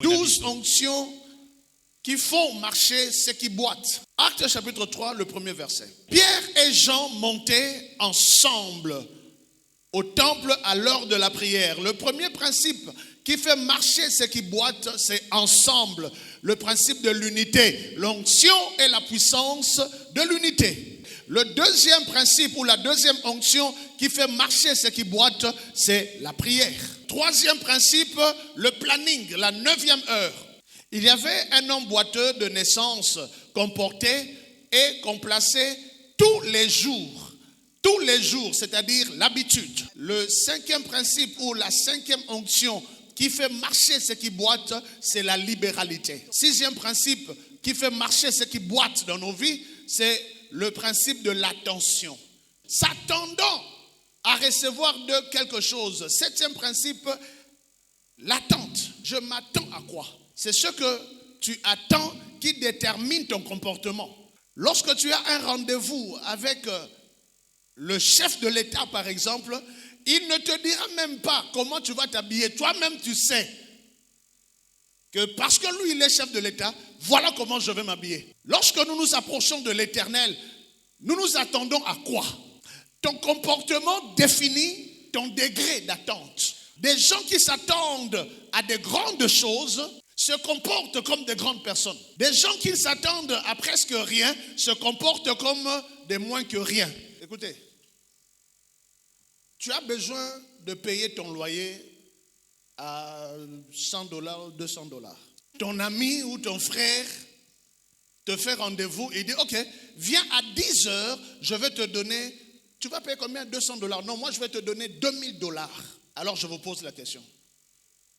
12 onctions qui font marcher ceux qui boitent. Actes chapitre 3, le premier verset. Pierre et Jean montaient ensemble au temple à l'heure de la prière. Le premier principe qui fait marcher ceux qui boitent, c'est ensemble. Le principe de l'unité. L'onction est la puissance de l'unité. Le deuxième principe ou la deuxième onction qui fait marcher ceux qui boitent, c'est la prière. Troisième principe, le planning, la 9e heure. Il y avait un homme boiteux de naissance qu'on portait et qu'on plaçait tous les jours, c'est-à-dire l'habitude. Le 5e principe ou la 5e onction qui fait marcher ceux qui boitent, c'est la libéralité. 6e principe qui fait marcher ceux qui boitent dans nos vies, c'est le principe de l'attention. S'attendant à recevoir de quelque chose. 7e principe, l'attente. Je m'attends à quoi? C'est ce que tu attends qui détermine ton comportement. Lorsque tu as un rendez-vous avec le chef de l'État, par exemple, il ne te dira même pas comment tu vas t'habiller. Toi-même, tu sais que parce que lui, il est chef de l'État, voilà comment je vais m'habiller. Lorsque nous nous approchons de l'Éternel, nous nous attendons à quoi? Ton comportement définit ton degré d'attente. Des gens qui s'attendent à des grandes choses se comportent comme des grandes personnes. Des gens qui s'attendent à presque rien se comportent comme des moins que rien. Écoutez, tu as besoin de payer ton loyer à $100, $200. Ton ami ou ton frère te fait rendez-vous et dit, ok, viens à 10h, je vais te donner, tu vas payer combien? $200. Non, moi je vais te donner $2000. Alors je vous pose la question.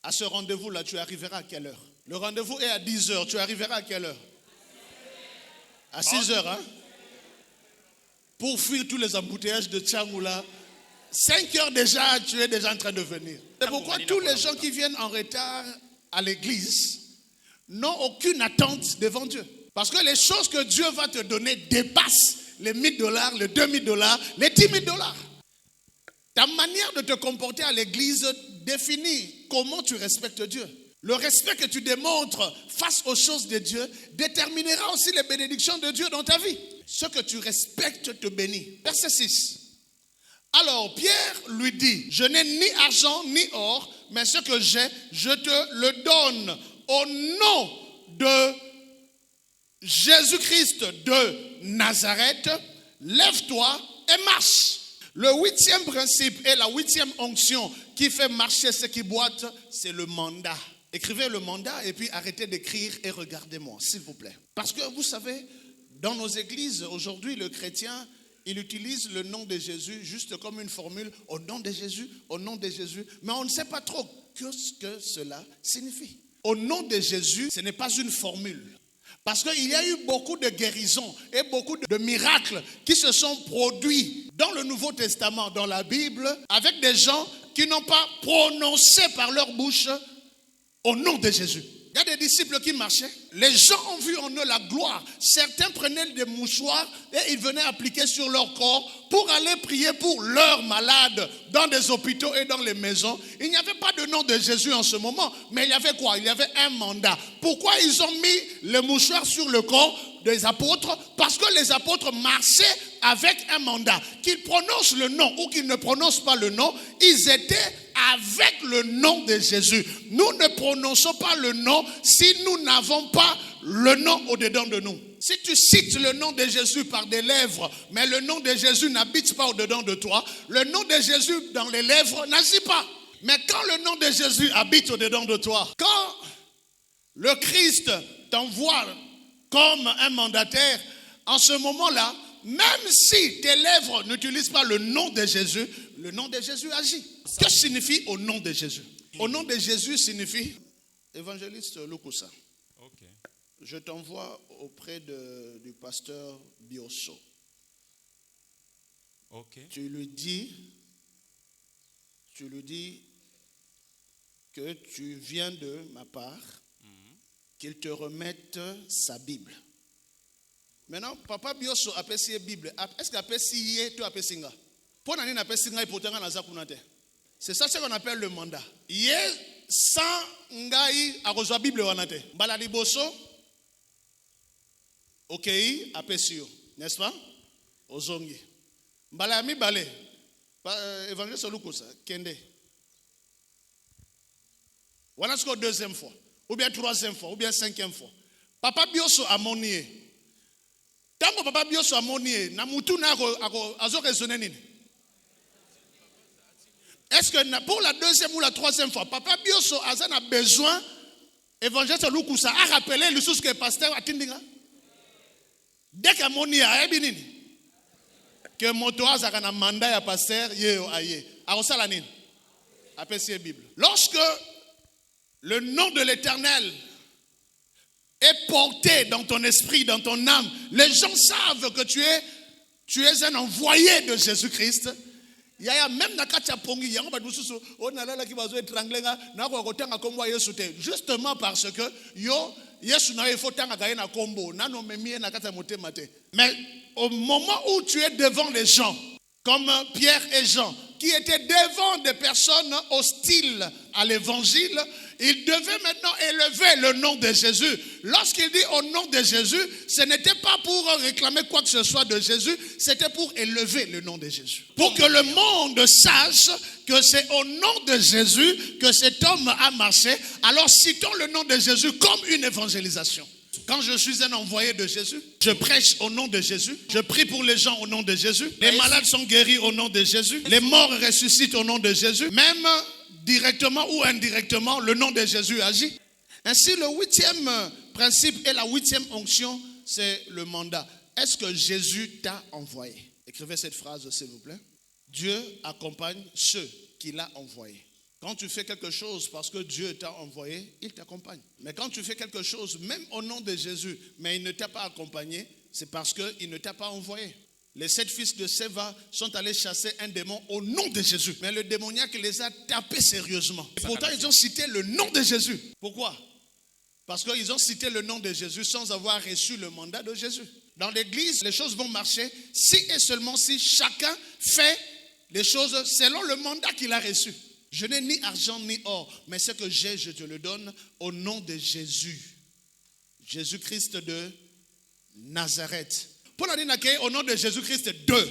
À ce rendez-vous-là, tu arriveras à quelle heure? Le rendez-vous est à 10h, tu arriveras à quelle heure? À 6h, hein? Pour fuir tous les embouteillages de Tchangoula. 5h déjà, tu es déjà en train de venir. C'est pourquoi tous les gens qui viennent en retard à l'église n'ont aucune attente devant Dieu. Parce que les choses que Dieu va te donner dépassent les $1000, les $2000, les $10 000. Ta manière de te comporter à l'église définit comment tu respectes Dieu. Le respect que tu démontres face aux choses de Dieu déterminera aussi les bénédictions de Dieu dans ta vie. Ce que tu respectes te bénit. Verset 6. Alors Pierre lui dit, je n'ai ni argent ni or, mais ce que j'ai, je te le donne. Au nom de Jésus-Christ de Nazareth, lève-toi et marche. Le 8e principe et la 8e onction qui fait marcher ceux qui boitent, c'est le mandat. Écrivez le mandat et puis arrêtez d'écrire et regardez-moi, s'il vous plaît. Parce que vous savez, dans nos églises, aujourd'hui, le chrétien, il utilise le nom de Jésus juste comme une formule, au nom de Jésus, au nom de Jésus. Mais on ne sait pas trop ce que cela signifie. Au nom de Jésus, ce n'est pas une formule. Parce qu'il y a eu beaucoup de guérisons et beaucoup de miracles qui se sont produits dans le Nouveau Testament, dans la Bible, avec des gens qui n'ont pas prononcé par leur bouche au nom de Jésus. Il y a des disciples qui marchaient. Les gens ont vu en eux la gloire. Certains prenaient des mouchoirs et ils venaient appliquer sur leur corps pour aller prier pour leurs malades dans des hôpitaux et dans les maisons. Il n'y avait pas de nom de Jésus en ce moment. Mais il y avait quoi? Il y avait un mandat. Pourquoi ils ont mis les mouchoirs sur le corps des apôtres? Parce que les apôtres marchaient avec un mandat. Qu'ils prononcent le nom ou qu'ils ne prononcent pas le nom, ils étaient avec le nom de Jésus. Nous ne prononçons pas le nom si nous n'avons pas le nom au-dedans de nous. Si tu cites le nom de Jésus par des lèvres, mais le nom de Jésus n'habite pas au-dedans de toi, le nom de Jésus dans les lèvres n'agit pas. Mais quand le nom de Jésus habite au-dedans de toi, quand le Christ t'envoie comme un mandataire, en ce moment-là, même si tes lèvres n'utilisent pas le nom de Jésus agit. Que signifie au nom de Jésus? Au nom de Jésus signifie, évangéliste Lukusa, je t'envoie auprès du pasteur Biosso. Tu lui dis que tu viens de ma part, qu'il te remette sa Bible. Maintenant, papa Biosso appelle si Bible. Est-ce qu'il appelle si yé, tu appelles singa? Pour n'en appelle singa et pourtant on a zakunate. C'est ça ce qu'on appelle le mandat. Yé sans ngai akozwa Bible wana te. Mbala liboso okei apesio, n'est-ce pas? Ozongi. Mbala mibale. Évangile Lukusa kende. Voilà ce que deuxième fois, ou bien troisième fois, ou bien cinquième fois. Papa bioso amonie. Tango papa bioso amonie, na mutu na azo raisonner nini? Est-ce que pour la deuxième ou la troisième fois, papa bioso a besoin, évangile Lukusa a rappelé le sous que pasteur atindinga? Dès qu'amonie a ebinini, que moto azaka na mandat ya pasteur yeo aye, arosala nini? Apesi Bible. Lorsque le nom de l'Éternel est porté dans ton esprit, dans ton âme, les gens savent que tu es un envoyé de Jésus-Christ. Il y a même na katia pongi, il y a un badususu, on a là qui va jouer tranglenga, na ko kotanga kombo Yesu te. Justement parce que yo Yesu na faut tanga gaye na kombo, na no memie na katia motema te. Mais au moment où tu es devant les gens, comme Pierre et Jean, qui étaient devant des personnes hostiles à l'évangile, il devait maintenant élever le nom de Jésus. Lorsqu'il dit au nom de Jésus, ce n'était pas pour réclamer quoi que ce soit de Jésus, c'était pour élever le nom de Jésus. Pour que le monde sache que c'est au nom de Jésus que cet homme a marché, alors citons le nom de Jésus comme une évangélisation. Quand je suis un envoyé de Jésus, je prêche au nom de Jésus, je prie pour les gens au nom de Jésus, les malades sont guéris au nom de Jésus, les morts ressuscitent au nom de Jésus, même directement ou indirectement, le nom de Jésus agit. Ainsi, le 8e principe et la 8e onction, c'est le mandat. Est-ce que Jésus t'a envoyé? Écrivez cette phrase, s'il vous plaît. Dieu accompagne ceux qu'il a envoyés. Quand tu fais quelque chose parce que Dieu t'a envoyé, il t'accompagne. Mais quand tu fais quelque chose, même au nom de Jésus, mais il ne t'a pas accompagné, c'est parce qu'il ne t'a pas envoyé. Les 7 fils de Séva sont allés chasser un démon au nom de Jésus. Mais le démoniaque les a tapés sérieusement. Et pourtant, ils ont cité le nom de Jésus. Pourquoi? Parce qu'ils ont cité le nom de Jésus sans avoir reçu le mandat de Jésus. Dans l'église, les choses vont marcher si et seulement si chacun fait les choses selon le mandat qu'il a reçu. Je n'ai ni argent ni or, mais ce que j'ai, je te le donne au nom de Jésus. Jésus-Christ de Nazareth. Paul a dit au nom de Jésus-Christ de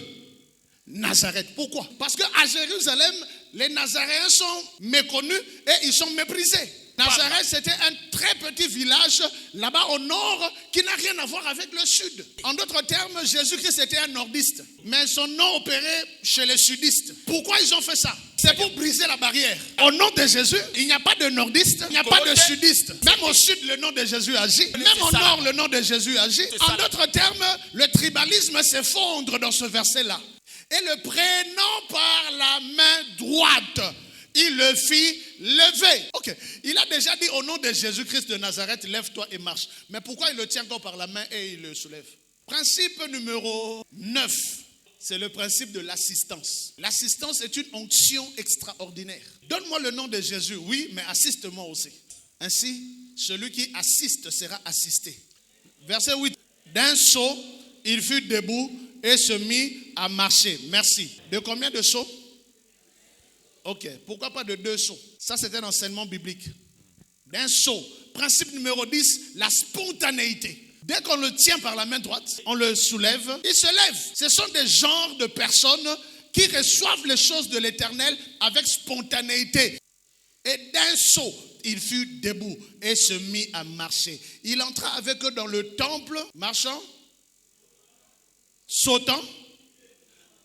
Nazareth. Pourquoi? Parce qu'à Jérusalem, les Nazaréens sont méconnus et ils sont méprisés. Nazareth, c'était un très petit village là-bas au nord qui n'a rien à voir avec le sud. En d'autres termes, Jésus-Christ était un nordiste, mais son nom opérait chez les sudistes. Pourquoi ils ont fait ça? C'est pour briser la barrière. Au nom de Jésus, il n'y a pas de nordiste, il n'y a pas de sudiste. Même au sud, le nom de Jésus agit. Même au nord, le nom de Jésus agit. En d'autres termes, le tribalisme s'effondre dans ce verset-là. Et le prenant par la main droite, il le fit lever. Ok, il a déjà dit au nom de Jésus-Christ de Nazareth, lève-toi et marche. Mais pourquoi il le tient encore par la main et il le soulève? Principe numéro 9, c'est le principe de l'assistance. L'assistance est une onction extraordinaire. Donne-moi le nom de Jésus, oui, mais assiste-moi aussi. Ainsi, celui qui assiste sera assisté. Verset 8. D'un saut, il fut debout et se mit à marcher. Merci. De combien de sauts? Ok, pourquoi pas de 2 sauts? Ça, c'est un enseignement biblique. D'un saut. Principe numéro 10, la spontanéité. Dès qu'on le tient par la main droite, on le soulève, il se lève. Ce sont des genres de personnes qui reçoivent les choses de l'Éternel avec spontanéité. Et d'un saut, il fut debout et se mit à marcher. Il entra avec eux dans le temple, marchant, sautant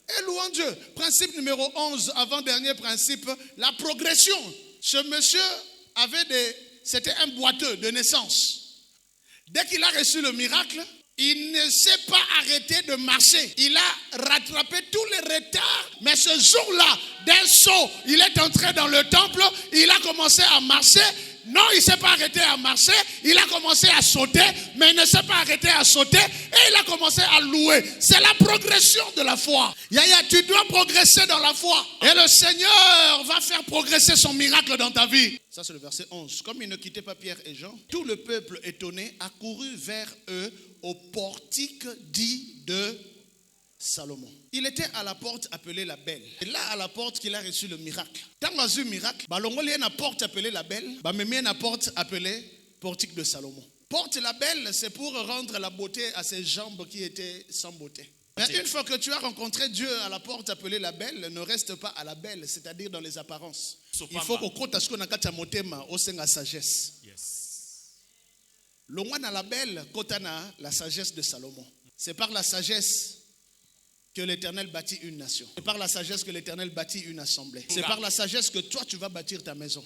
et louant Dieu. Principe numéro 11, avant-dernier principe, la progression. Ce monsieur c'était un boiteux de naissance. Dès qu'il a reçu le miracle, il ne s'est pas arrêté de marcher. Il a rattrapé tous les retards. Mais ce jour-là, d'un saut, il est entré dans le temple. Il a commencé à marcher. Non, il ne s'est pas arrêté à marcher. Il a commencé à sauter. Mais il ne s'est pas arrêté à sauter. Et il a commencé à louer. C'est la progression de la foi. Yaya, tu dois progresser dans la foi. Et le Seigneur va faire progresser son miracle dans ta vie. Ça, c'est le verset 11. Comme il ne quittait pas Pierre et Jean, tout le peuple étonné accourut vers eux au portique dit de Salomon. Il était à la porte appelée la Belle. Et là, à la porte, qu'il a reçu le miracle. Tant qu'il a reçu le miracle, il y a une porte appelée la Belle, il y a une porte appelée Portique de Salomon. Porte la Belle, c'est pour rendre la beauté à ses jambes qui étaient sans beauté. Mais une fois que tu as rencontré Dieu à la porte appelée la Belle, ne reste pas à la belle, c'est-à-dire dans les apparences. Il faut que la sagesse. Le roi à la Belle, la sagesse de Salomon. C'est par la sagesse que l'Éternel bâtit une nation. C'est par la sagesse que l'Éternel bâtit une assemblée. C'est par la sagesse que toi tu vas bâtir ta maison.